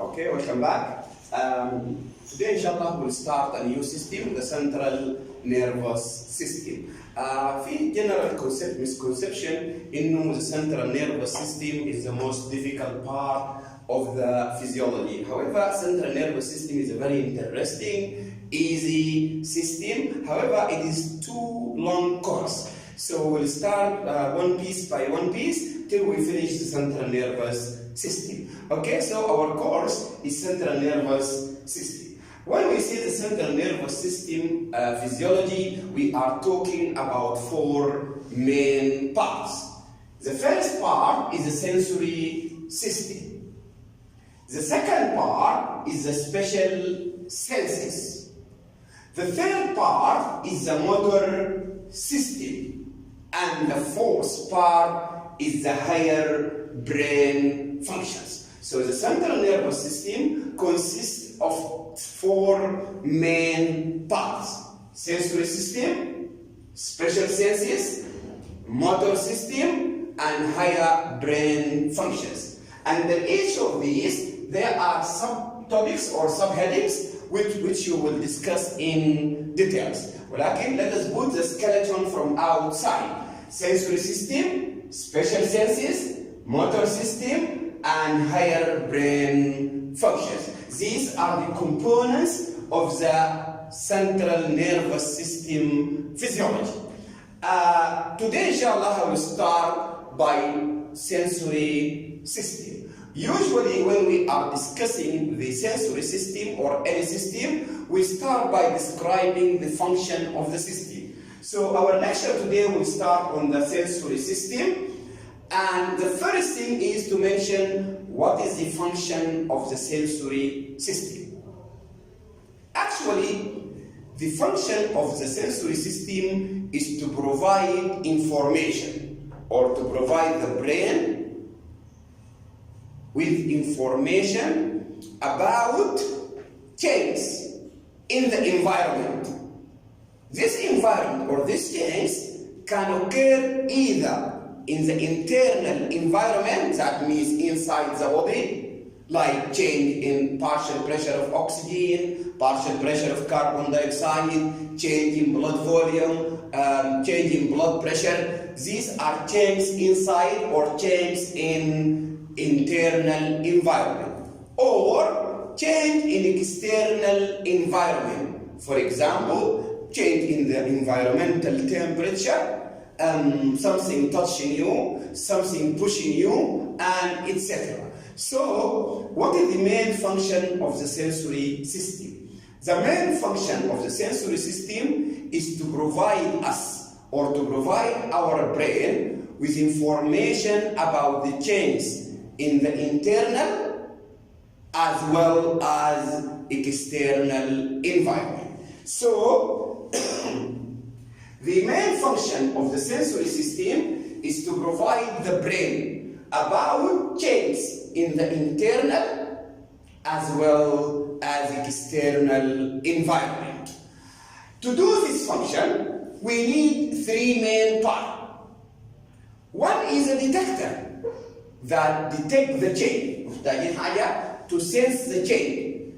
Okay, welcome back. Today, inshallah, we'll start a new system, the central nervous system. في general misconception إنه the central nervous system is the most difficult part of the physiology. However, central nervous system is a very interesting, easy system. However, it is too long course. So we'll start one piece by one piece till we finish the central nervous system. Okay, so our course is central nervous system. When we say the central nervous system physiology, we are talking about four main parts. The first part is the sensory system. The second part is the special senses. The third part is the motor system. And the fourth part is the higher brain functions. So the central nervous system consists of four main parts: sensory system, special senses, motor system, and higher brain functions. And in each of these, there are subtopics or subheadings which you will discuss in details. ولكن let us put the skeleton from outside. Sensory system, special senses, motor system, and higher brain functions. These are the components of the central nervous system physiology. Today, inshallah, I will start by sensory system. Usually, when we are discussing the sensory system or any system, we start by describing the function of the system. So our lecture today will start on the sensory system. And the first thing is to mention what is the function of the sensory system. Actually, the function of the sensory system is to provide information or to provide the brain with information about changes in the environment. This environment or this change can occur either in the internal environment, that means inside the body, like change in partial pressure of oxygen, partial pressure of carbon dioxide, change in blood volume, change in blood pressure. These are changes inside or changes in internal environment, or change in external environment. For example, change in the environmental temperature, something touching you, something pushing you, and etc. So, what is the main function of the sensory system? The main function of the sensory system is to provide us or to provide our brain with information about the changes in the internal as well as external environment. So, the main function of the sensory system is to provide the brain about changes in the internal as well as external environment. To do this function, we need three main parts. One is a detector that detects the change. محتاجين حاجة to sense the change,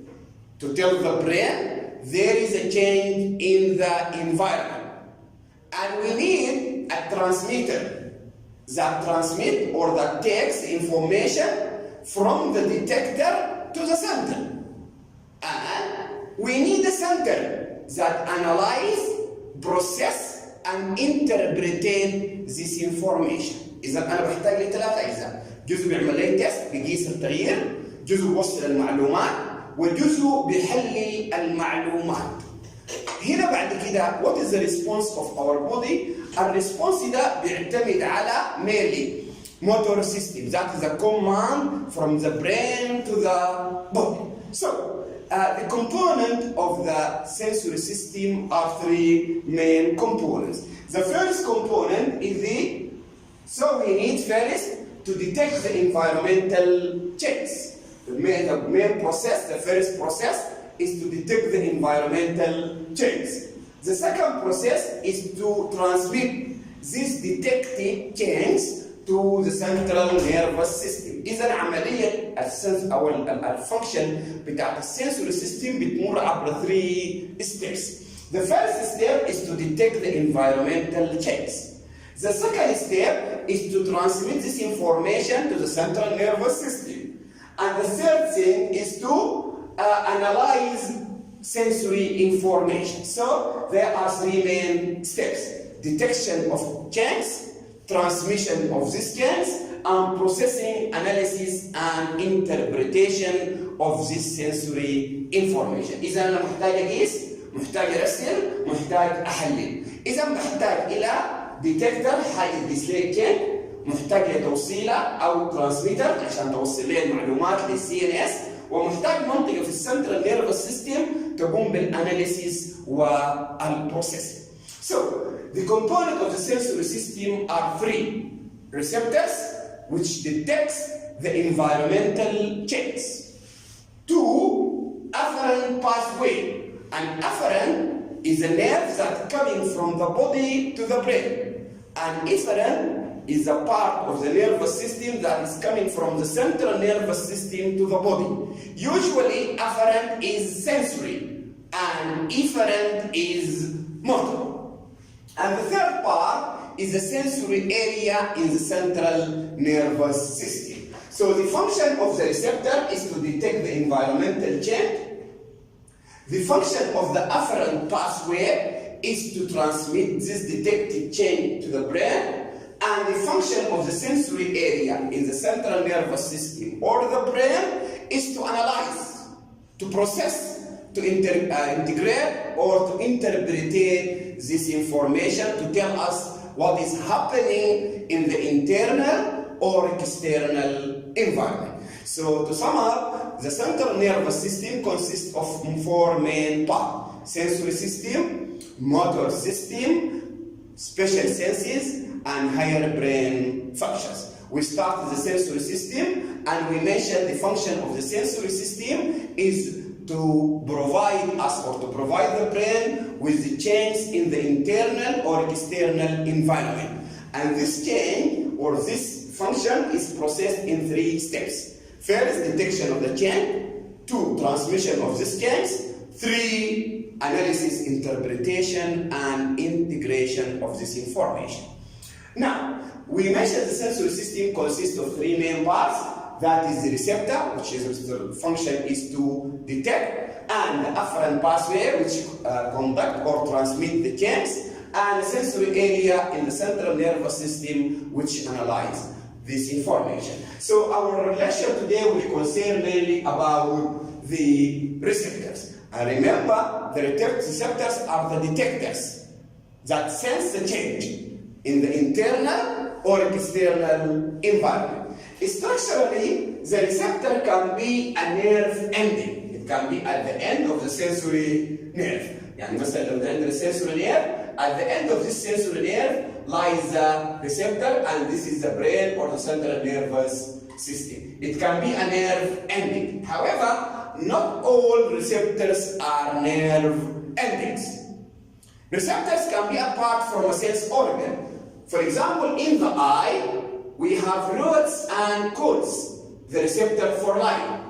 to tell the brain there is a change in the environment. And we need a transmitter that transmits or that takes information from the detector to the center. And we need a center that analyzes, processes, and interprets this information. إذا أنا بحتاج لثلاث أجزاء. جزء بيعمل لي تيست بيقيس التغيير، جزء بيوصل المعلومات، وجزء بيحلل المعلومات. هنا بعد كده what is the response of our body؟ الريسبونس ده بيعتمد على mainly motor system, that is a command from the brain to the body. So the component of the sensory system are three main components. The first component is so we need first to detect the environmental changes. The main process, the first process, is to detect the environmental changes. The second process is to transmit these detected changes to the central nervous system. إذا عملية السنس أو الفانكشن بتاعت السنسوري سيستم بتمر عبر 3 steps. The first step is to detect the environmental changes. The second step is to transmit this information to the central nervous system. And the third thing is to analyze sensory information. So there are 3 main steps: detection of changes, transmission of these changes, and processing, analysis, and interpretation of this sensory information. إذا أنا محتاج أقيس، محتاج أرسل، محتاج أحلل. إذا بحتاج إلى ديتكتر حيقيس لي change، محتاج لتوصيله أو ترانسميتر عشان توصل لي المعلومات للCNS، ومحتاج منطقة في السنترال نيرفس سيستم تقوم بالاناليسيس والبروسيسنج. So the components of the sensory system are 3 receptors which detects the environmental changes. 2 afferent pathway. An afferent is a nerve that coming from the body to the brain. An efferent is a part of the nervous system that is coming from the central nervous system to the body. Usually afferent is sensory and efferent is motor. And the third part is the sensory area in the central nervous system. So the function of the receptor is to detect the environmental change. The function of the afferent pathway is to transmit this detected change to the brain. And the function of the sensory area in the central nervous system or the brain is to analyze, to process, to integrate or to interpret this information to tell us what is happening in the internal or external environment. So to sum up, the central nervous system consists of 4 main parts: sensory system, motor system, special senses, and higher brain functions. We start with the sensory system, and we mentioned the function of the sensory system is to provide us or to provide the brain with the change in the internal or external environment. And this change or this function is processed in 3 steps. First, detection of the change. 2, transmission of this change. 3, analysis, interpretation, and integration of this information. Now, we mentioned the sensory system consists of 3 main parts. That is the receptor, which is the function is to detect, and the afferent pathway, which conduct or transmit the change, and the sensory area in the central nervous system, which analyze this information. So our lecture today will concern mainly about the receptors. And remember, the receptors are the detectors that sense the change in the internal or external environment. Structurally, the receptor can be a nerve ending. It can be at the end of the sensory nerve. يعني مثلا لو عندنا sensory nerve, at the end of this sensory nerve lies the receptor, and this is the brain or the central nervous system. It can be a nerve ending. However, not all receptors are nerve endings. Receptors can be apart from a sense organ. For example, in the eye, we have rods and cones, the receptor for light.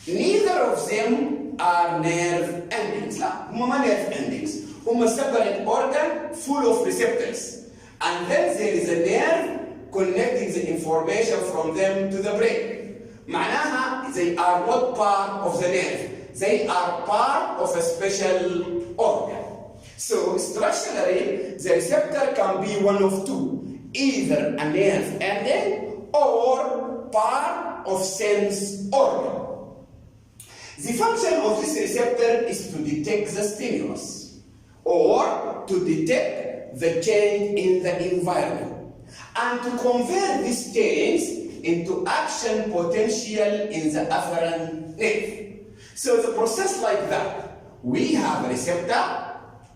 Neither of them are nerve endings. لا, هم ما nerve endings. هم separate organ full of receptors. And then there is a nerve connecting the information from them to the brain. معناها they are not part of the nerve. They are part of a special organ. So structurally, the receptor can be one of 2. Either a nerve ending or part of sense organ. The function of this receptor is to detect the stimulus or to detect the change in the environment and to convert this change into action potential in the afferent nerve. So the process like that. We have a receptor,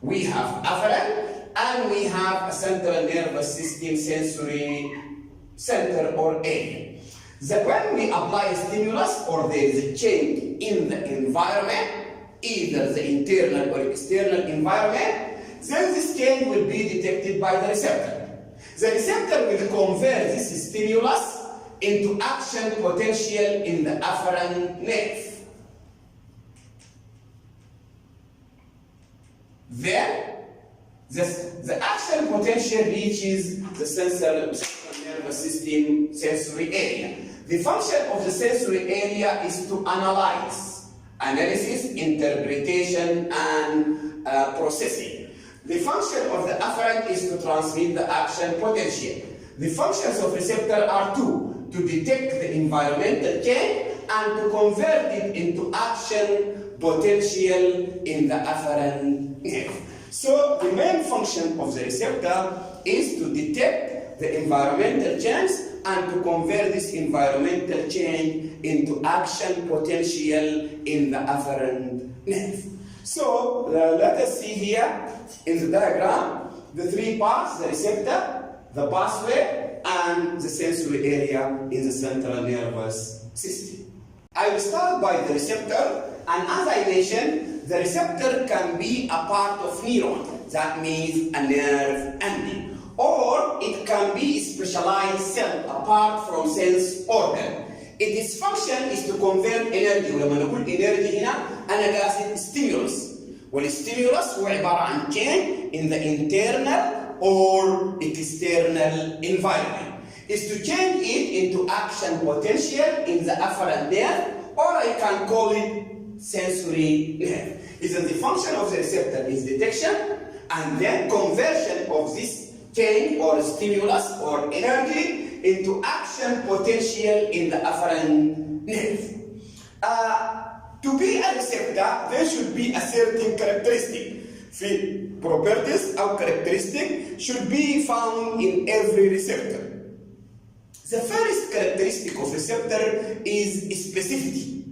we have afferent, and we have a central nervous system sensory center or area. That when we apply a stimulus or there is a change in the environment, either the internal or external environment, then this change will be detected by the receptor. The receptor will convert this stimulus into action potential in the afferent nerve. Then, the action potential reaches the central nervous system sensory area. The function of the sensory area is to analysis, interpretation, and processing. The function of the afferent is to transmit the action potential. The functions of receptor are two: to detect the environmental change and to convert it into action potential in the afferent nerve. So the main function of the receptor is to detect the environmental change and to convert this environmental change into action potential in the afferent nerve. So let us see here in the diagram the three parts: the receptor, the pathway, and the sensory area in the central nervous system. I will start by the receptor, and as I mentioned, the receptor can be a part of neuron, that means a nerve ending, or it can be a specialized cell apart from sense organ. Its function is to convert energy. ولما نقول energy هنا أنا قاصد stimulus. والstimulus هو عبارة عن change in the internal or external environment. Is to change it into action potential in the afferent nerve, or I can call it sensory nerve. Isn't the function of the receptor is detection and then conversion of this change or stimulus or energy into action potential in the afferent nerve. To be a receptor, there should be a certain characteristic. The properties or characteristic should be found in every receptor. The first characteristic of receptor is specificity.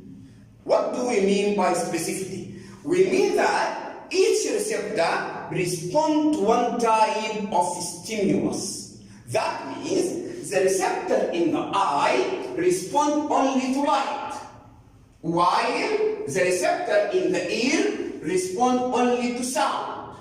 What do we mean by specificity? We mean that each receptor responds to one type of stimulus. That means the receptor in the eye responds only to light, while the receptor in the ear responds only to sound,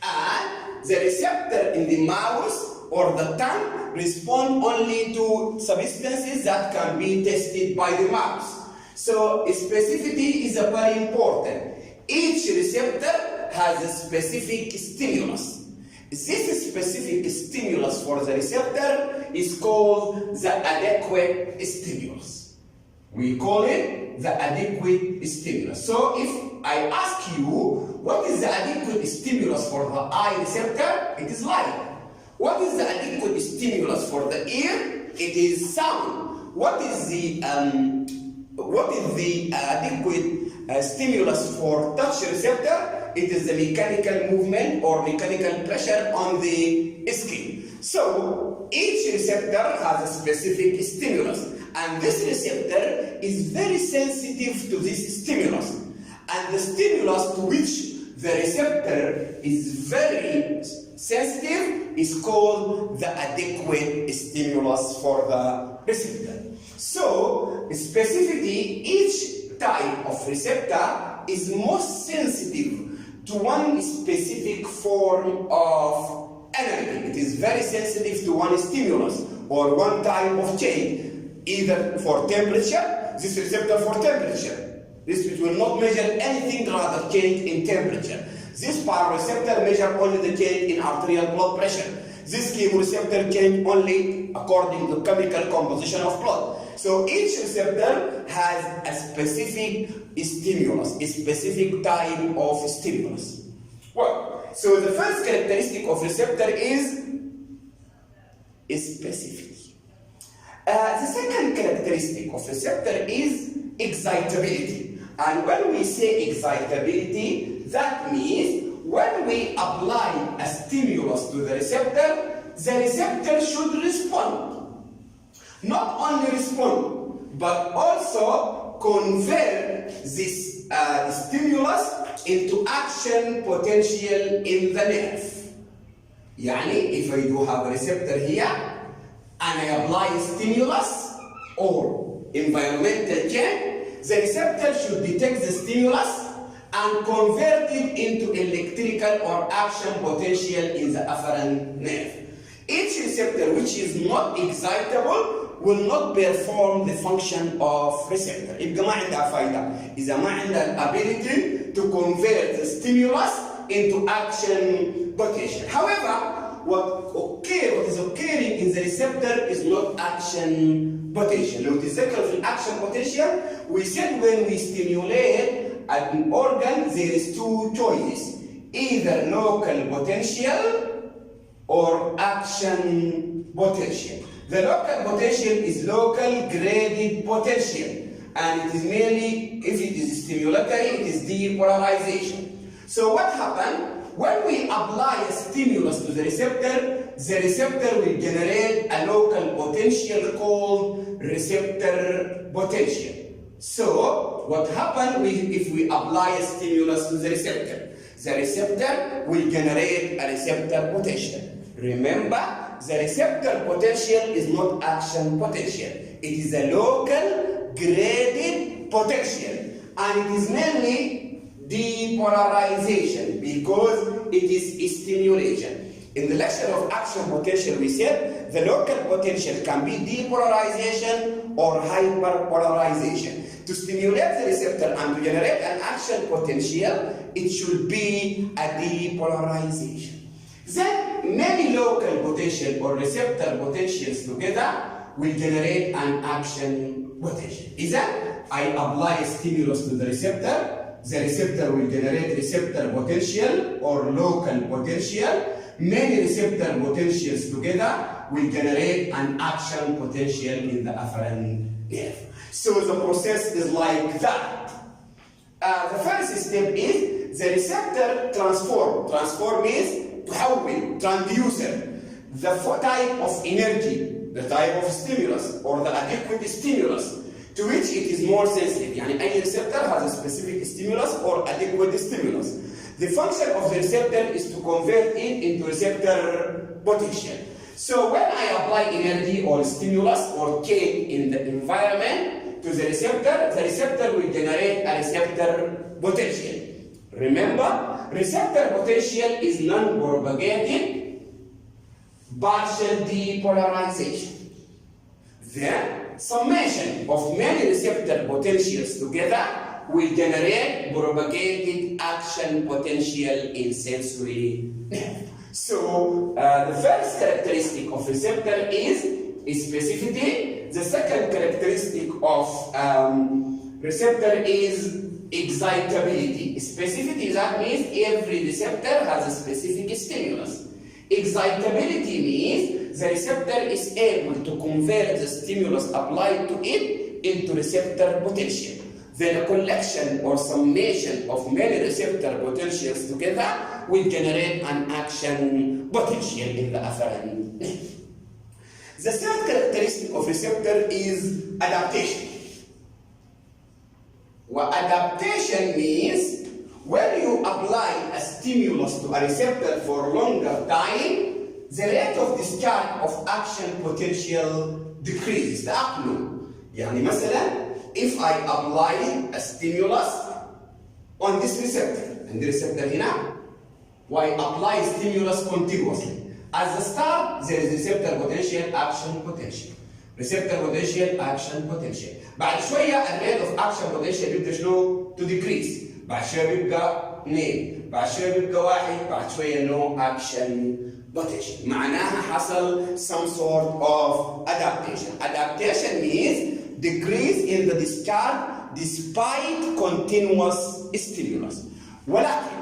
and the receptor in the mouth or the tongue respond only to substances that can be tested by the mouth. So specificity is very important. Each receptor has a specific stimulus. This specific stimulus for the receptor is called the adequate stimulus. We call it the adequate stimulus. So if I ask you, what is the adequate stimulus for the eye receptor? It is light. What is the adequate stimulus for the ear? It is sound. What is the adequate stimulus for touch receptor? It is the mechanical movement or mechanical pressure on the skin. So each receptor has a specific stimulus, and this receptor is very sensitive to this stimulus. And the stimulus to which the receptor is very sensitive is called the adequate stimulus for the receptor. So, specifically, each type of receptor is most sensitive to one specific form of energy. It is very sensitive to one stimulus or one type of change, either for temperature, this receptor for temperature. This will not measure anything rather change in temperature. This receptor measures only the change in arterial blood pressure. This chemoreceptor change only according to chemical composition of blood. So each receptor has a specific stimulus, a specific type of stimulus. Well, so the first characteristic of receptor is specificity. The second characteristic of receptor is excitability. And when we say excitability, that means when we apply a stimulus to the receptor should respond. Not only respond, but also convert this stimulus into action potential in the nerve. Yani, if I do have a receptor here, and I apply a stimulus or environmental change, the receptor should detect the stimulus and convert it into electrical or action potential in the afferent nerve. Each receptor which is not excitable will not perform the function of receptor. يبقى ما عندها فايدة إذا ما عندها ability to convert the stimulus into action potential. However, what is occurring in the receptor is not action potential. لو تتذكر في action potential, we said when we stimulate an organ there is two choices, either local potential or action potential. The local potential is local graded potential, and it is mainly, if it is stimulatory, it is depolarization. So what happens? When we apply a stimulus to the receptor will generate a local potential called receptor potential. So what happens if we apply a stimulus to the receptor will generate a receptor potential. Remember, the receptor potential is not action potential. It is a local graded potential, and it is mainly depolarization because it is stimulation. In the lecture of action potential, we said the local potential can be depolarization or hyperpolarization. To stimulate the receptor and to generate an action potential, it should be a depolarization. Then many local potential or receptor potentials together will generate an action potential. Either I apply a stimulus to the receptor will generate receptor potential or local potential. Many receptor potentials together will generate an action potential in the afferent nerve. So the process is like that. The first step is the receptor transform. Transform means تحول, transducer, the type of energy, the type of stimulus or the adequate stimulus to which it is more sensitive. يعني any receptor has a specific stimulus or adequate stimulus. The function of the receptor is to convert it into receptor potential. So when I apply energy or stimulus or K in the environment to the receptor will generate a receptor potential. Remember, receptor potential is non-propagated partial depolarization. The summation of many receptor potentials together will generate propagated action potential in sensory nerve. So the first characteristic of receptor is specificity. The second characteristic of receptor is excitability. Specificity, that means every receptor has a specific stimulus. Excitability means the receptor is able to convert the stimulus applied to it into receptor potential. Then a collection or summation of many receptor potentials together will generate an action potential in the afferent nerve. The third characteristic of receptor is adaptation. Well, adaptation means when you apply a stimulus to a receptor for longer time, the rate of discharge of action potential decreases. تأقلم. يعني مثلا, if I apply a stimulus on this receptor, and the receptor هنا, I apply stimulus continuously. At the start, there is receptor potential, action potential. Receptor potential, action potential. بعد شوية الريت of action potential بيبدأ شنو؟ to decrease. بعد شوية بيبقى 2، بعد شوية بيبقى 1، بعد شوية no action potential. معناها حصل some sort of adaptation. Adaptation means decrease in the discharge despite continuous stimulus. ولكن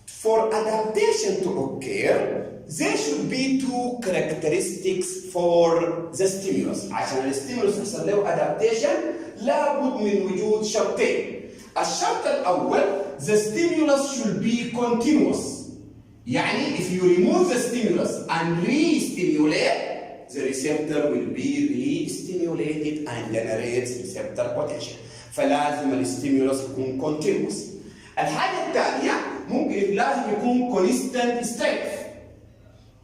for adaptation to occur, there should be two characteristics for the stimulus. عشان الستيمولس يحصل له adaptation لابد من وجود شرطين. الشرط الأول, the stimulus should be continuous. يعني if you remove the stimulus and re-stimulate, the receptor will be re-stimulated and generates receptor potential. فلازم الستيمولس يكون continuous. الحاجة الثانية ممكن لازم يكون constant strength.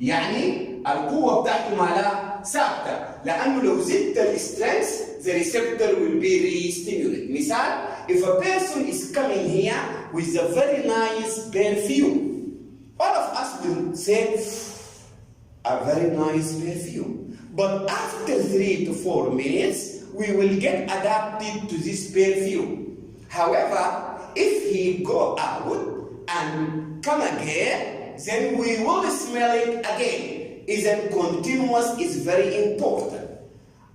يعني القوة بتاعته مالها ثابتة، لأنه لو زدت السترينث the receptor will be re-stimulated. مثال, if a person is coming here with a very nice perfume, all of us will say, a very nice perfume. But after 3 to 4 minutes, we will get adapted to this perfume. However, if he go out and come again, then we will smell it again. Isn't continuous is very important.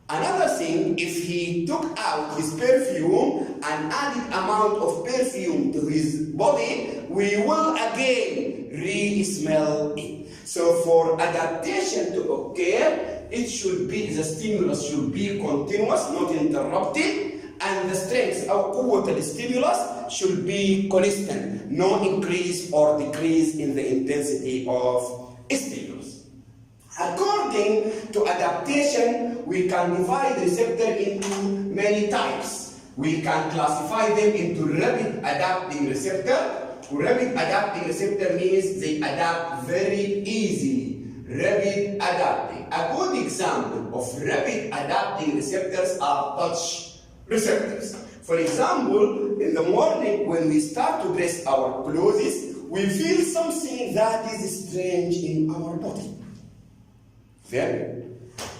Another thing, if he took out his perfume and added amount of perfume to his body, we will again re-smell it. So for adaptation to occur, it should be, the stimulus should be continuous, not interrupted, and the strength or قوة the stimulus should be constant, no increase or decrease in the intensity of stimulus. According to adaptation, we can divide receptor into many types. We can classify them into rapid adapting receptor. Rapid adapting receptor means they adapt very easily. Rapid adapting. A good example of rapid adapting receptors are touch receptors. For example, in the morning when we start to dress our clothes, we feel something that is strange in our body. Then,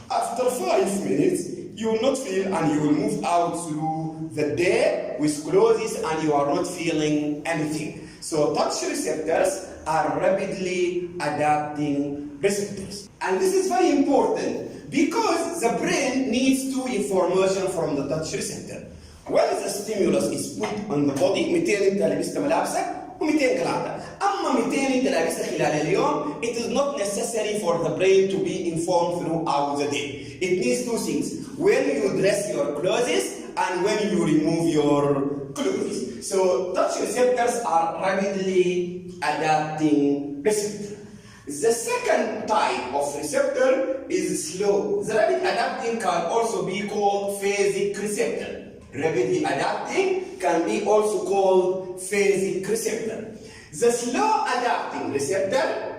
after 5 minutes, you will not feel, and you will move out through the day with clothes and you are not feeling anything. So touch receptors are rapidly adapting receptors. And this is very important because the brain needs two information from the touch receptor. When the stimulus is put on the body, 200 انت لبست ملابسك و200 قلعتك. أما 200 انت لابسها خلال اليوم, it is not necessary for the brain to be informed throughout the day. It needs two things: when you dress your clothes and when you remove your clothes. So touch receptors are rapidly adapting receptors. The second type of receptor is slow. The rapid adapting can also be called phasic receptor. Rapidly adapting can be also called phasic receptor. The slow adapting receptor,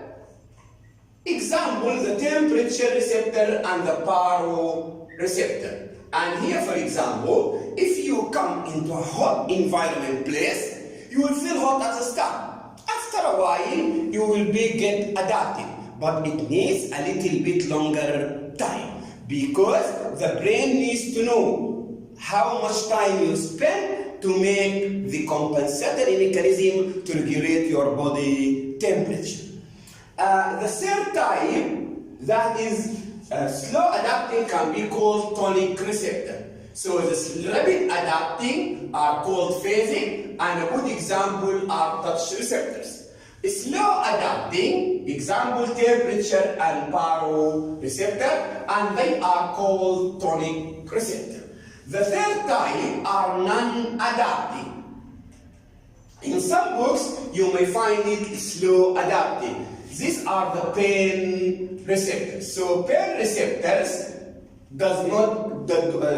example, the temperature receptor and the baroreceptor. And here, for example, if you come into a hot environment place, you will feel hot at the start. After a while, you will get adapted, but it needs a little bit longer time because the brain needs to know how much time you spend to make the compensatory mechanism to regulate your body temperature. The third type, that is slow adapting, can be called tonic receptor. So the rapid adapting are called phasic, and a good example are touch receptors. Slow adapting, example temperature and baroreceptor, and they are called tonic receptor. The third type are non-adapting. In some books, you may find it slow adapting. These are the pain receptors. So pain receptors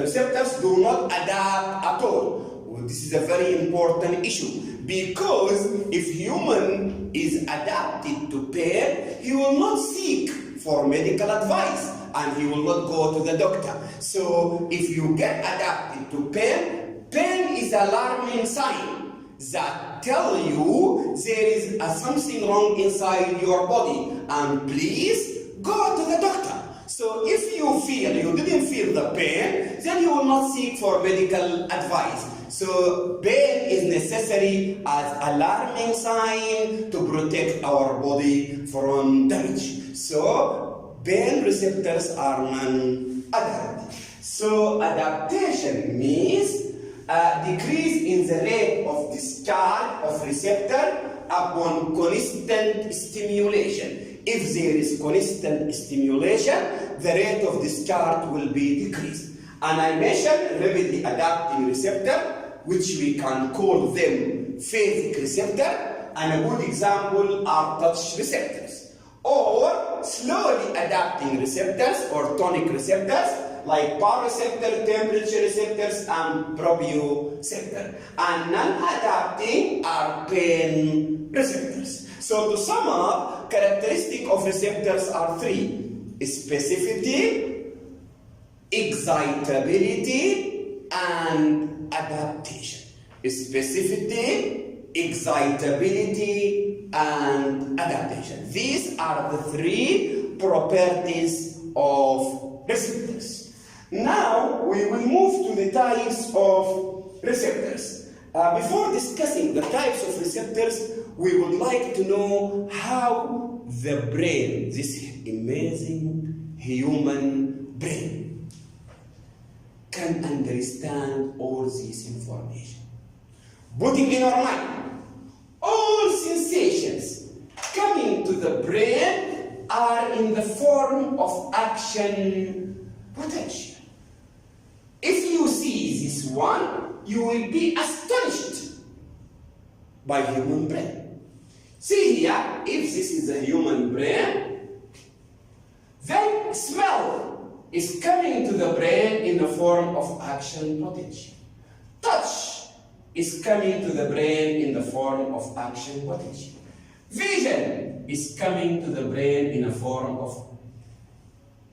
receptors do not adapt at all. Well, this is a very important issue because if human is adapted to pain, he will not seek for medical advice and he will not go to the doctor. So if you get adapted to pain, pain is an alarming sign that tell you there is something wrong inside your body and please go to the doctor. So if you feel you didn't feel the pain, then you will not seek for medical advice. So pain is necessary as alarming sign to protect our body from damage. So pain receptors are non-adaptive. So adaptation means a decrease in the rate of discharge of receptor upon constant stimulation. If there is constant stimulation, the rate of discharge will be decreased. And I mentioned rapidly adapting receptor, which we can call them phasic receptor, and a good example are touch receptors. Or slowly adapting receptors or tonic receptors like baroreceptor, temperature receptors, and proprioceptor. And non-adapting are pain receptors. So to sum up, characteristics of receptors are three: specificity, excitability, and adaptation. Specificity, excitability, and adaptation. These are the three properties of receptors. Now we will move to the types of receptors. Before discussing the types of receptors, we would like to know how the brain, this amazing human brain, can understand all this information. Putting in our mind, all sensations coming to the brain are in the form of action potential. If you see this one, you will be astonished by human brain. See here, if this is a human brain, then smell is coming to the brain in the form of action potential. Touch is coming to the brain in the form of action potential. Vision is coming to the brain in the form of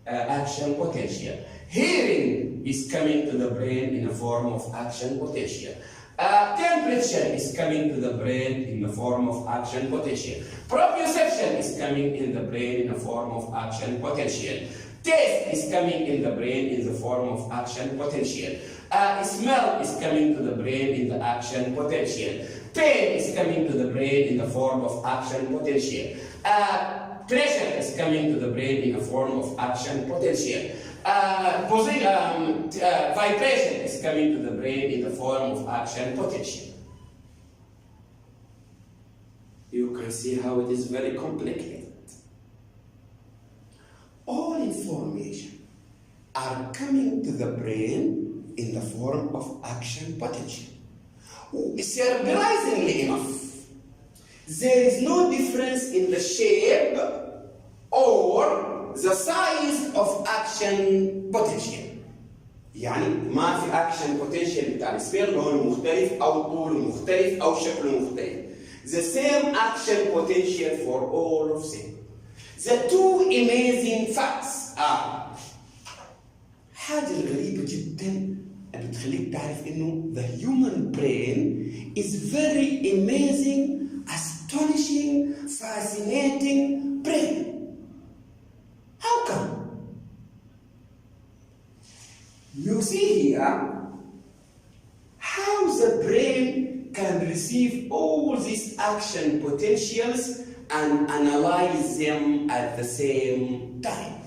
action potential. Hearing is coming to the brain in the form of action potential. Temperature is coming to the brain in the form of action potential. Proprioception is coming in the brain in the form of action potential. Taste is coming in the brain in the form of action potential. Smell is coming to the brain in the action potential. Pain is coming to the brain in the form of action potential. Pressure is coming to the brain in the form of action potential. Vibration is coming to the brain in the form of action potential. You can see how it is very complicated. All information are coming to the brain in the form of action potential. Surprisingly enough, there is no difference in the shape or the size of action potential. يعني ما في action potential بتاع السبير لون مختلف أو طول مختلف أو شكل مختلف. The same action potential for all of them. The two amazing facts are حاجة غريبة جدا بتخليك تعرف إنه the human brain is very amazing, astonishing, fascinating brain. How come? You see here how the brain can receive all these action potentials and analyze them at the same time.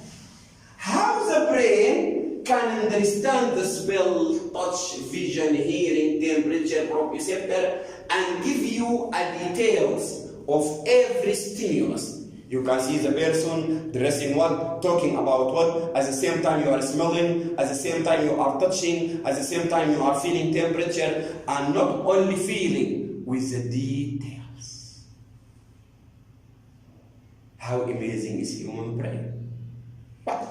How the brain can understand the smell, touch, vision, hearing, temperature, proprioceptor, and give you details of every stimulus. You can see the person dressing what, talking about what, at the same time you are smelling, at the same time you are touching, at the same time you are feeling temperature, and not only feeling, with the details. How amazing is human brain? But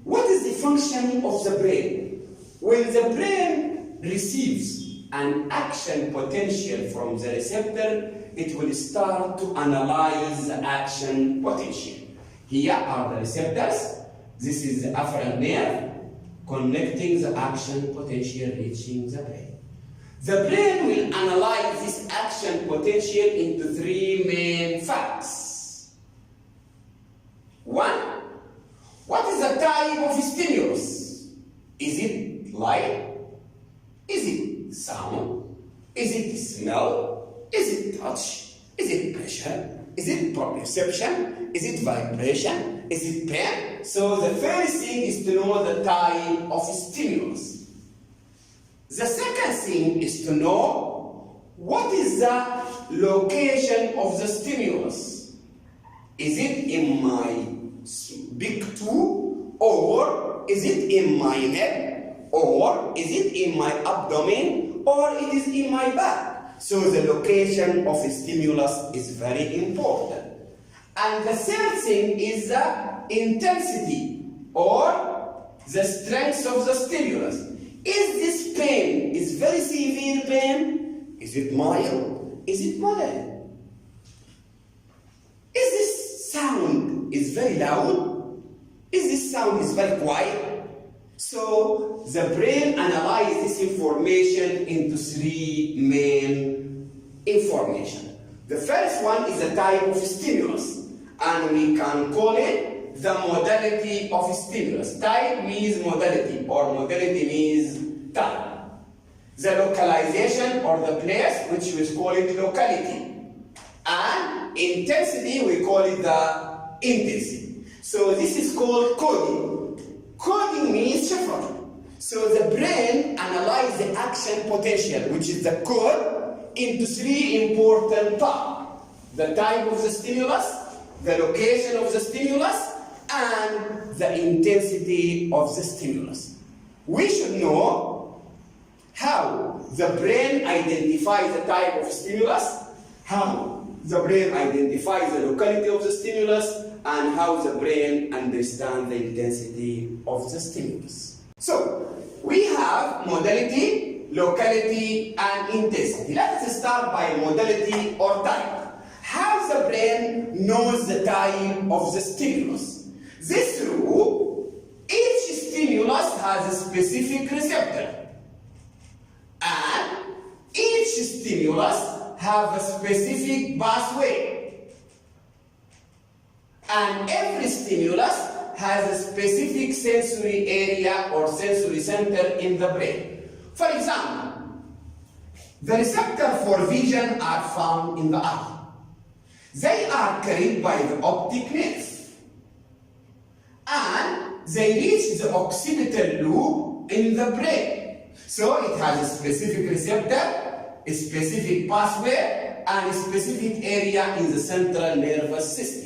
what is the function of the brain? When the brain receives an action potential from the receptor, it will start to analyze the action potential. Here are the receptors. This is the afferent nerve connecting the action potential reaching the brain. The brain will analyze this action potential into three main facts. One, what is the type of stimulus? Is it light? Is it sound? Is it smell? Is it touch? Is it pressure? Is it proprioception? Is it vibration? Is it pain? So the first thing is to know the type of stimulus. The second thing is to know what is the location of the stimulus. Is it in my big toe, or is it in my neck, or is it in my abdomen, or it is in my back? So the location of a stimulus is very important. And the third thing is the intensity or the strength of the stimulus. Is this pain is very severe pain? Is it mild? Is it moderate? Is this sound is very loud? Is this sound is very quiet? So the brain analyzes this information into three main information. The first one is the type of stimulus, and we can call it the modality of stimulus. Type means modality, or modality means type. The localization or the place, which we call it locality, and intensity, we call it the intensity. So this is called coding. Coding means chiffre. So the brain analyzes the action potential, which is the code, into three important parts: the type of the stimulus, the location of the stimulus, and the intensity of the stimulus. We should know how the brain identifies the type of stimulus, how the brain identifies the locality of the stimulus, and how the brain understands the intensity of the stimulus. So, we have modality, locality, and intensity. Let's start by modality or type. How the brain knows the type of the stimulus? This through each stimulus has a specific receptor, and each stimulus has a specific pathway, and every stimulus has a specific sensory area or sensory center in the brain. For example, the receptors for vision are found in the eye. They are carried by the optic nerve, and they reach the occipital lobe in the brain. So it has a specific receptor, a specific pathway, and a specific area in the central nervous system.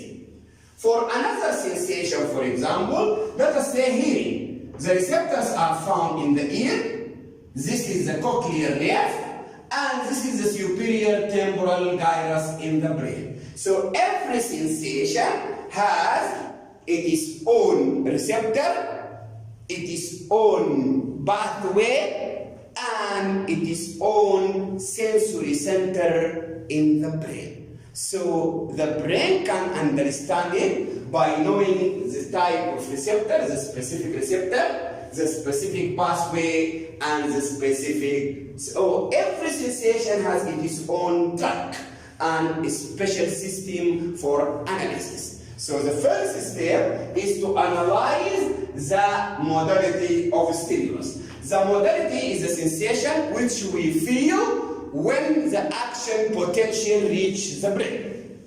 For another sensation, for example, let us say hearing. The receptors are found in the ear. This is the cochlear nerve, and this is the superior temporal gyrus in the brain. So every sensation has its own receptor, its own pathway, and its own sensory center in the brain. So the brain can understand it by knowing the type of receptor, the specific receptor, the specific pathway, and the specific. So every sensation has its own track and a special system for analysis. So the first step is to analyze the modality of stimulus. The modality is a sensation which we feel when the action potential reaches the brain,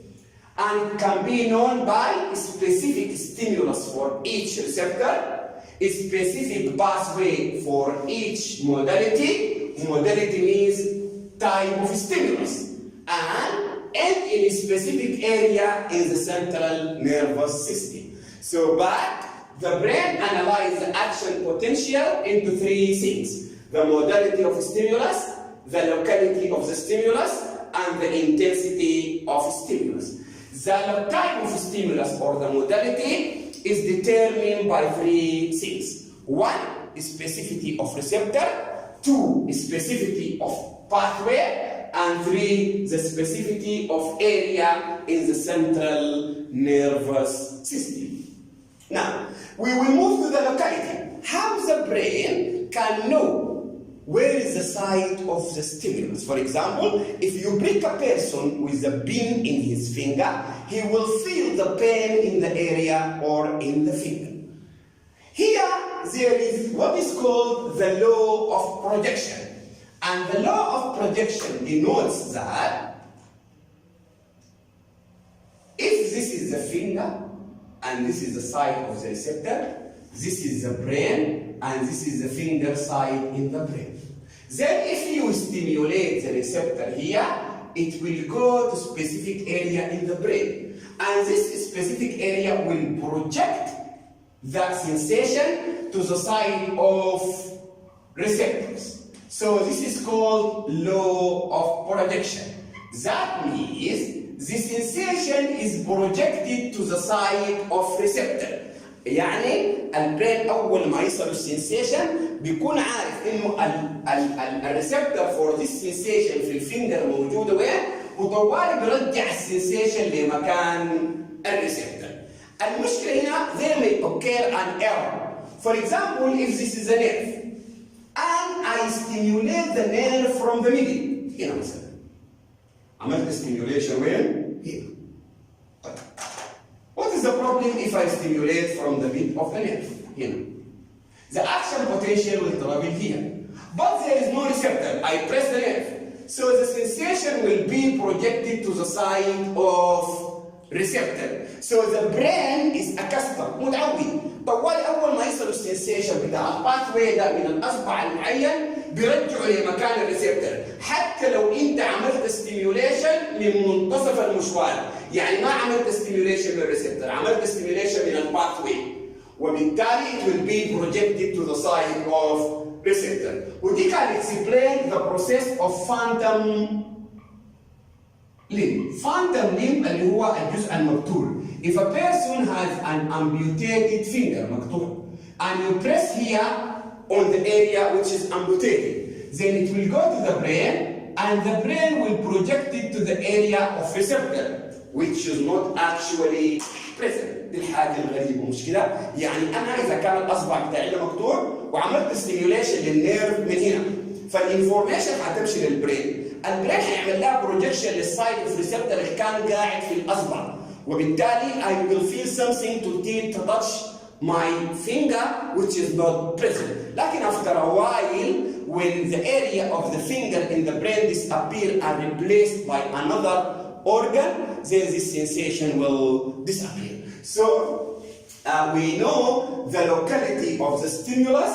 and can be known by a specific stimulus for each receptor, a specific pathway for each modality. Modality means type of stimulus, and in a specific area in the central nervous system. So back, the brain analyzes the action potential into three things: the modality of stimulus, the locality of the stimulus, and the intensity of stimulus. The type of stimulus or the modality is determined by three things. One, specificity of receptor. Two, specificity of pathway. And three, the specificity of area in the central nervous system. Now, we will move to the locality. How the brain can know where is the site of the stimulus. For example, if you prick a person with a pin in his finger, he will feel the pain in the area or in the finger. Here, there is what is called the law of projection. And the law of projection denotes that if this is the finger, and this is the site of the receptor, this is the brain, and this is the finger site in the brain. Then if you stimulate the receptor here, it will go to specific area in the brain. And this specific area will project that sensation to the site of receptors. So this is called law of projection. That means the sensation is projected to the site of receptor. يعني البرين أول ما يصل السنسيشن بيكون عارف إنه الريسبتور فور ذيس سنسيشن في الفينجر موجودة وين، وطوالي بيرجع السنسيشن لمكان الريسبتور. المشكلة هنا there may occur an error. For example, if this is a nerve and I stimulate the nerve from the middle هنا مثلا، عملت stimulation وين؟ هنا. if I stimulate from the bit of the nerve here, the action potential will travel here. But there is no receptor. I press the nerve. So the sensation will be projected to the side of receptor. So the brain is accustomed متعود. طوال أول ما يصل السنسيشن بتاع الباثوي ده من الأصبع المعين بيرجعوا لمكان الريسبتور، حتى لو أنت عملت ستيميوليشن من منتصف المشوار، يعني ما عملت ستيميوليشن للريسبتور، عملت ستيميوليشن من الباثوي، وبالتالي it will be projected to the side of receptor. ودي كان explain the process of phantom limb. Phantom limb اللي هو الجزء المبتور. If a person has an amputated finger مقطوع and you press here on the area which is amputated, then it will go to the brain and the brain will project it to the area of receptor which is not actually present. دي الحاجة الغريبة مش كده؟ يعني أنا إذا كان الأصبع بتاعي ده مقطوع وعملت ستيميوليشن للنيرف من هنا، فالانفورميشن هتمشي للبرين. البرين هيعمل لها بروجكشن للسايد اوف ريسبتور اللي كان قاعد في الأصبع، وبالتالي I will feel something to touch my finger which is not present. لكن after a while when the area of the finger in the brain disappear and replaced by another organ, then this sensation will disappear. So we know the locality of the stimulus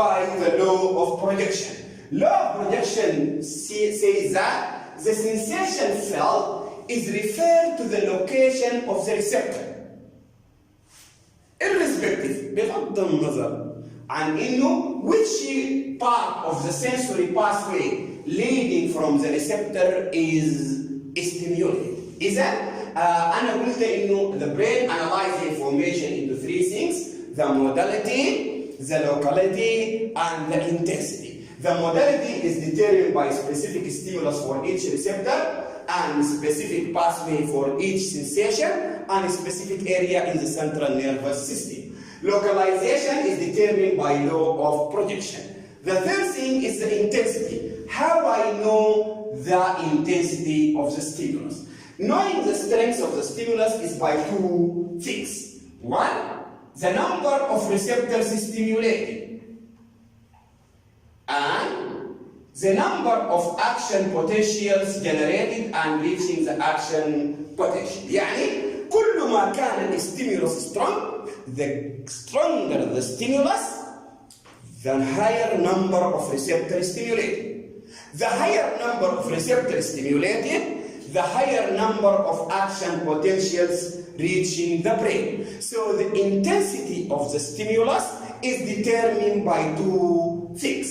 by the law of projection. Law of projection says that the sensation felt is referred to the location of the receptor. Irrespective, بغض النظر عن إنه which part of the sensory pathway leading from the receptor is stimulated. إذا أنا قلت إنه the brain analyzes information into three things: the modality, the locality, and the intensity. The modality is determined by specific stimulus for each receptor and specific pathway for each sensation and a specific area in the central nervous system. Localization is determined by law of projection. The third thing is the intensity. How I know the intensity of the stimulus. Knowing the strength of the stimulus is by two things. One, the number of receptors stimulated, and the number of action potentials generated and reaching the action potential. يعني كل ما كان الstimulus strong, the stronger the stimulus, the higher number of receptors stimulated. The higher number of receptors stimulated, the higher number of action potentials reaching the brain. So the intensity of the stimulus is determined by two things: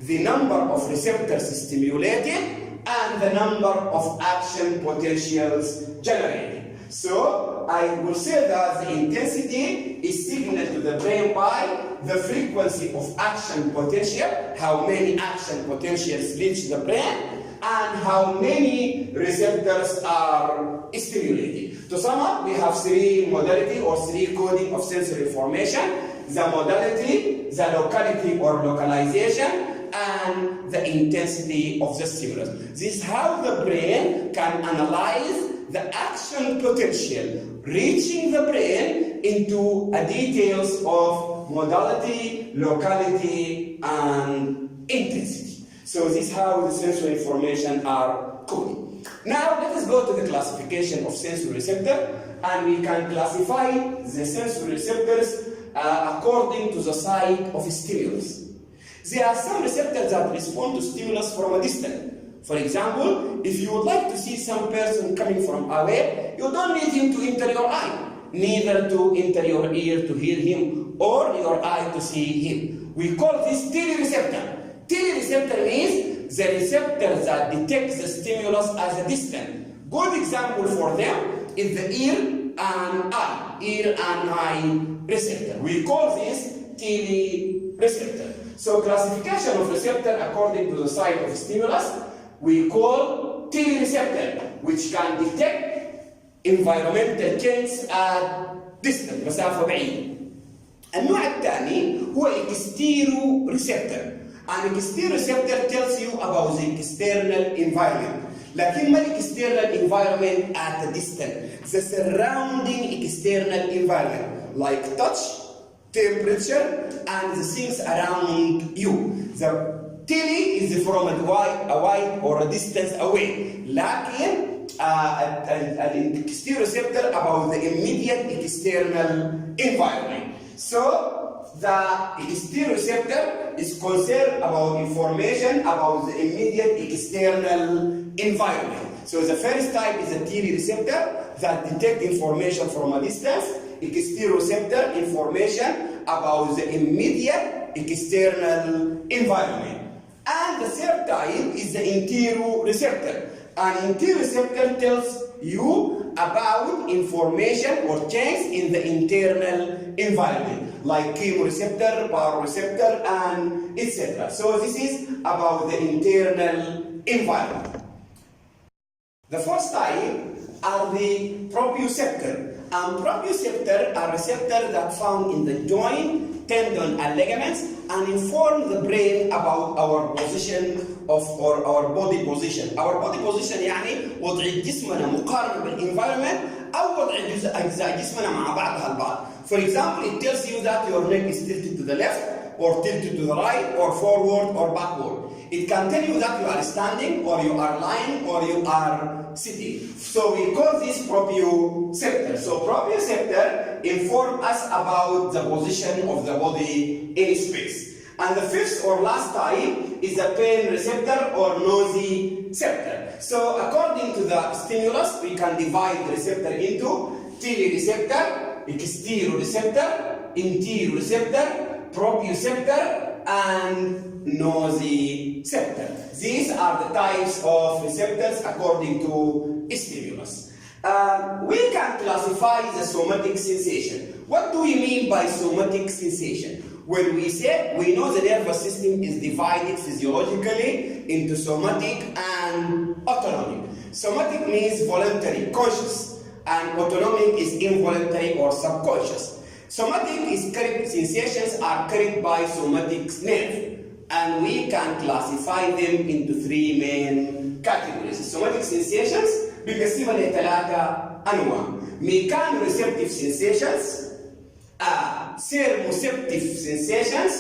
the number of receptors stimulated and the number of action potentials generated. So I will say that the intensity is signaled to the brain by the frequency of action potential, how many action potentials reach the brain, and how many receptors are stimulated. To sum up, we have three modality or three coding of sensory information: the modality, the locality or localization, and the intensity of the stimulus. This is how the brain can analyze the action potential reaching the brain into details of modality, locality, and intensity. So this is how the sensory information are coded. Now let us go to the classification of sensory receptor, and we can classify the sensory receptors according to the site of stimulus. There are some receptors that respond to stimulus from a distance. For example, if you would like to see some person coming from away, you don't need him to enter your eye, neither to enter your ear to hear him, or your eye to see him. We call this telereceptor. Telereceptor means the receptor that detects the stimulus as a distant. Good example for them is the ear and eye receptor. We call this telereceptor. So classification of receptor according to the site of stimulus, we call telereceptor, which can detect environmental changes at distance, مسافة بعيدة. النوع الثاني هو extero receptor. An extero receptor tells you about the external environment. لكن ما external environment at a distance. The surrounding external environment like touch, temperature, and the things around you. The tele is from a wide or a distance away. لكن an exteroreceptor about the immediate external environment. So the exteroreceptor is concerned about information about the immediate external environment. So the first type is a telereceptor that detects information from a distance. Exteroreceptor, information about the immediate external environment. And the third type is the interoreceptor. An interoreceptor tells you about information or change in the internal environment, like chemoreceptor, baroreceptor, and etc. So this is about the internal environment. The first type are the proprioceptor. And proprioceptor are receptors that found in the joint, tendon, and ligaments and inform the brain about our position or our body position. Our body position يعني وضع جسمنا مقارنة بالenvironment أو وضع أجزاء جسمنا مع بعضها البعض. For example, it tells you that your neck is tilted to the left or tilted to the right or forward or backward. It can tell you that you are standing or you are lying or you are sitting. So we call this proprioceptor. So proprioceptor inform us about the position of the body in space. And the fifth or last type is the pain receptor or nociceptor. So according to the stimulus, we can divide the receptor into telereceptor, exteroreceptor, interoreceptor, proprioceptor, and nociceptor. These are the types of receptors according to stimulus. We can classify the somatic sensation. What do we mean by somatic sensation? When we say we know the nervous system is divided physiologically into somatic and autonomic. Somatic means voluntary, conscious, and autonomic is involuntary or subconscious. Somatic is carried, sensations are carried by somatic nerve, and we can classify them into three main categories. Somatic sensations بنقسمها لثلاثة أنواع. Mechanoreceptive sensations, thermoreceptive sensations,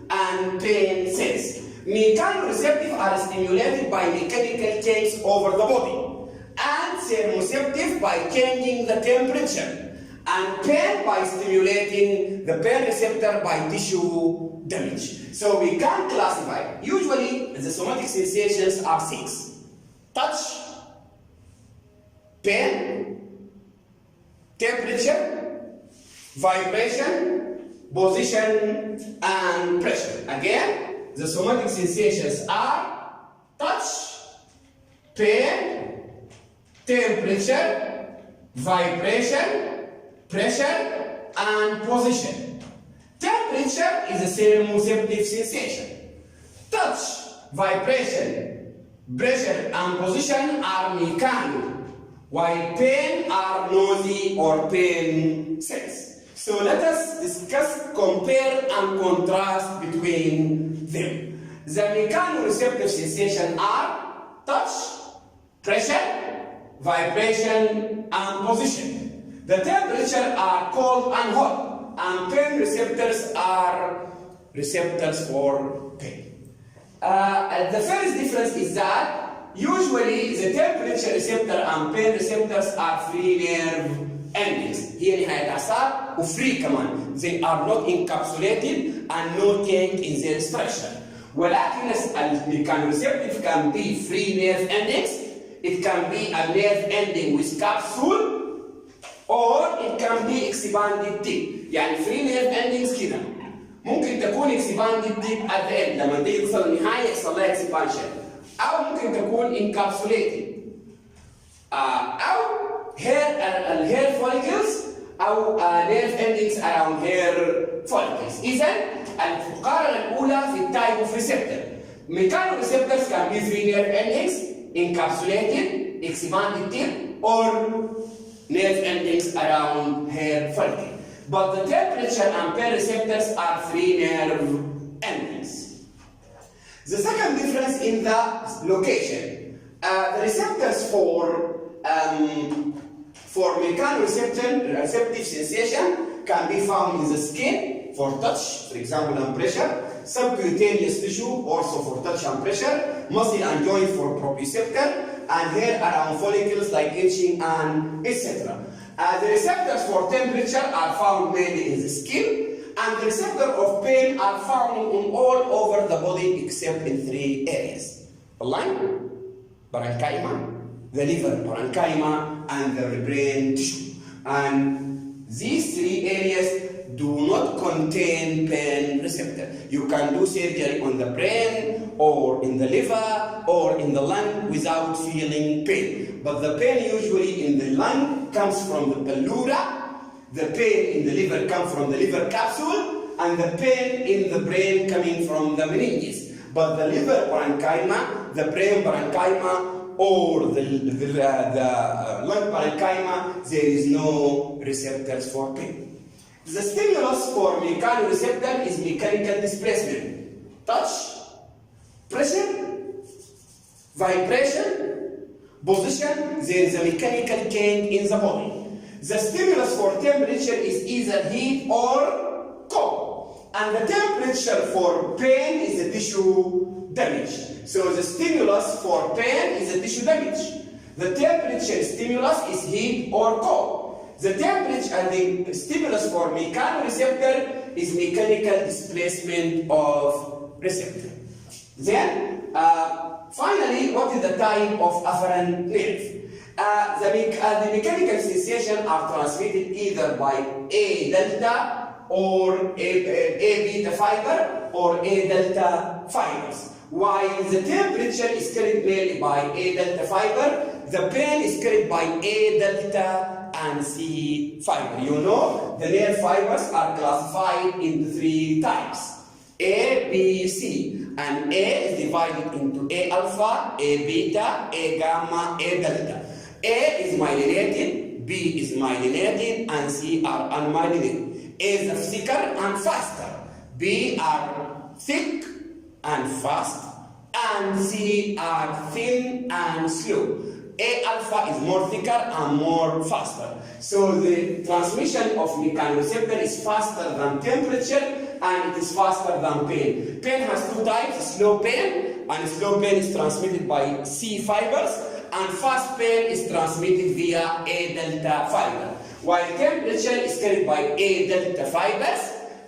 and pain sense. Mechanoreceptive are stimulated by mechanical change over the body, and thermoreceptive by changing the temperature, and pain by stimulating the pain receptor by tissue damage. So we can classify. Usually the somatic sensations are six: touch, pain, temperature, vibration, position, and pressure. Again, the somatic sensations are touch, pain, temperature, vibration, pressure, and position. Temperature is a thermoreceptive sensation. Touch, vibration, pressure, and position are mechanical, while pain are noisy or pain sense. So let us discuss, compare, and contrast between them. The mechanoreceptive sensation are touch, pressure, vibration, and position. The temperature are cold and hot, and pain receptors are receptors for pain. The first difference is that usually the temperature receptor and pain receptors are free nerve endings. هي نهاية أعصاب وفري كمان. They are not encapsulated and no change in their structure. ولكن الميكانوreceptive can be free nerve endings. It can be a nerve ending with capsule, or it can be expanded tip. يعني free nerve endings كده. ممكن تكون expanded tip at the end. لما تيجي توصل النهاية يحصل لها expansion. أو ممكن تكون encapsulated. أو hair follicles أو nerve endings around hair follicles. إذا المقارنة الأولى في التايب of receptor. Mechanoreceptors can be free nerve endings, encapsulated, expanded tip, or nerve endings around hair follicle. But the temperature and pain receptors are free nerve endings. The second difference in the location. The receptors for mechanoreceptive sensation can be found in the skin for touch, for example, and pressure, subcutaneous tissue also for touch and pressure, muscle and joint for proprioceptor, and hair around follicles like itching and etc. The receptors for temperature are found mainly in the skin, and the receptor of pain are found all over the body except in 3 areas: the lung, parenchyma, the liver, parenchyma, and the brain tissue. And these 3 areas do not contain pain receptor. You can do surgery on the brain or in the liver or in the lung without feeling pain. But the pain usually in the lung comes from the pleura, the pain in the liver comes from the liver capsule, and the pain in the brain coming from the meninges. But the liver parenchyma, the brain parenchyma, or the lung parenchyma, there is no receptors for pain. The stimulus for mechanoreceptor is mechanical displacement, touch, pressure, vibration, position. There is a mechanical change in the body. The stimulus for temperature is either heat or cold, and the temperature for pain is a tissue damage. So the stimulus for pain is a tissue damage. The temperature stimulus is heat or cold. The temperature and the stimulus for mechanoreceptor is mechanical displacement of receptor. Then, finally, what is the type of afferent nerve? The mechanical sensation are transmitted either by A delta or A beta fiber or A delta fibers. While the temperature is carried mainly by A delta fiber, the pain is carried by A delta and C fiber. You know, the nerve fibers are classified into 3 types: A, B, C. And A is divided into A alpha, A beta, A gamma, A delta. A is myelinated, B is myelinated, and C are unmyelinated. A is thicker and faster, B are thick and fast, and C are thin and slow. A alpha is more thicker and more faster. So the transmission of mechanoreceptor is faster than temperature, and it is faster than pain. Pain has 2 types: slow pain, and slow pain is transmitted by C fibers, and fast pain is transmitted via A delta fiber. While temperature is carried by A delta fibers,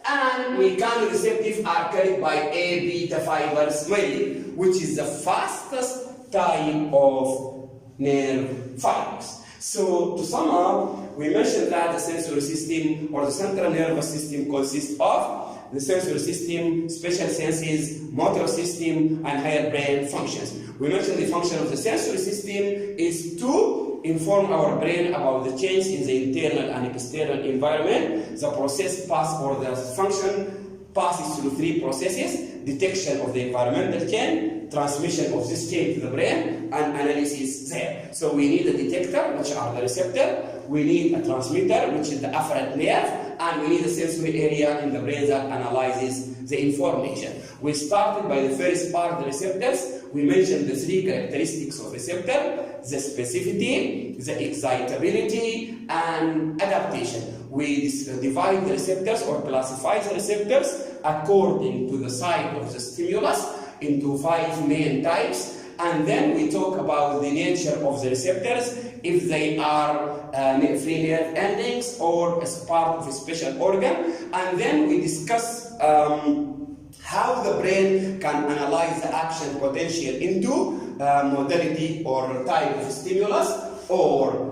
and mechanoreceptive are carried by A beta fibers mainly, which is the fastest type of nerve fibers. So to sum up, we mentioned that the sensory system or the central nervous system consists of the sensory system, special senses, motor system, and higher brain functions. We mentioned the function of the sensory system is to inform our brain about the change in the internal and external environment. The process or the function passes through 3 processes: detection of the environmental change, transmission of this change to the brain, and analysis there. So we need a detector, which are the receptor, we need a transmitter, which is the afferent nerve, and we need a sensory area in the brain that analyzes the information. We started by the first part, the receptors. We mentioned the 3 characteristics of receptor: the specificity, the excitability, and adaptation. We divide the receptors or classify the receptors according to the site of the stimulus into 5 main types, and then we talk about the nature of the receptors, if they are free nerve endings or as part of a special organ, and then we discuss how the brain can analyze the action potential into modality or type of stimulus, or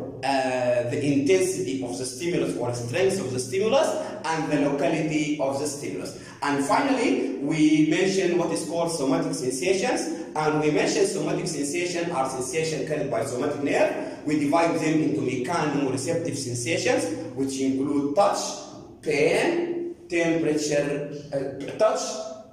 the intensity of the stimulus or strength of the stimulus, and the locality of the stimulus. And finally, we mentioned what is called somatic sensations, and we mentioned somatic sensation are sensations carried by somatic nerve. We divide them into mechanoreceptive sensations, which include touch, pain, temperature, touch,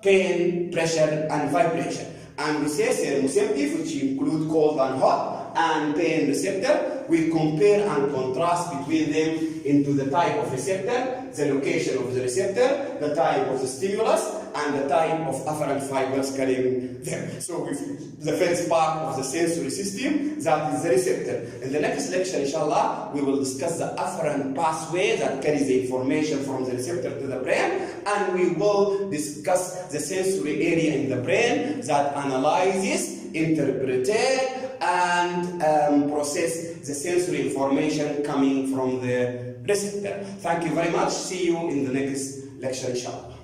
pain, pressure, and vibration. And we say thermoreceptive, which include cold and hot, and pain receptor. We compare and contrast between them into the type of receptor, the location of the receptor, the type of the stimulus, and the type of afferent fibers carrying them. So with the first part of the sensory system, that is the receptor. In the next lecture, inshallah, we will discuss the afferent pathway that carries the information from the receptor to the brain, and we will discuss the sensory area in the brain that analyzes, interprets, and process the sensory information coming from the receptor. Thank you very much. See you in the next lecture, inshallah.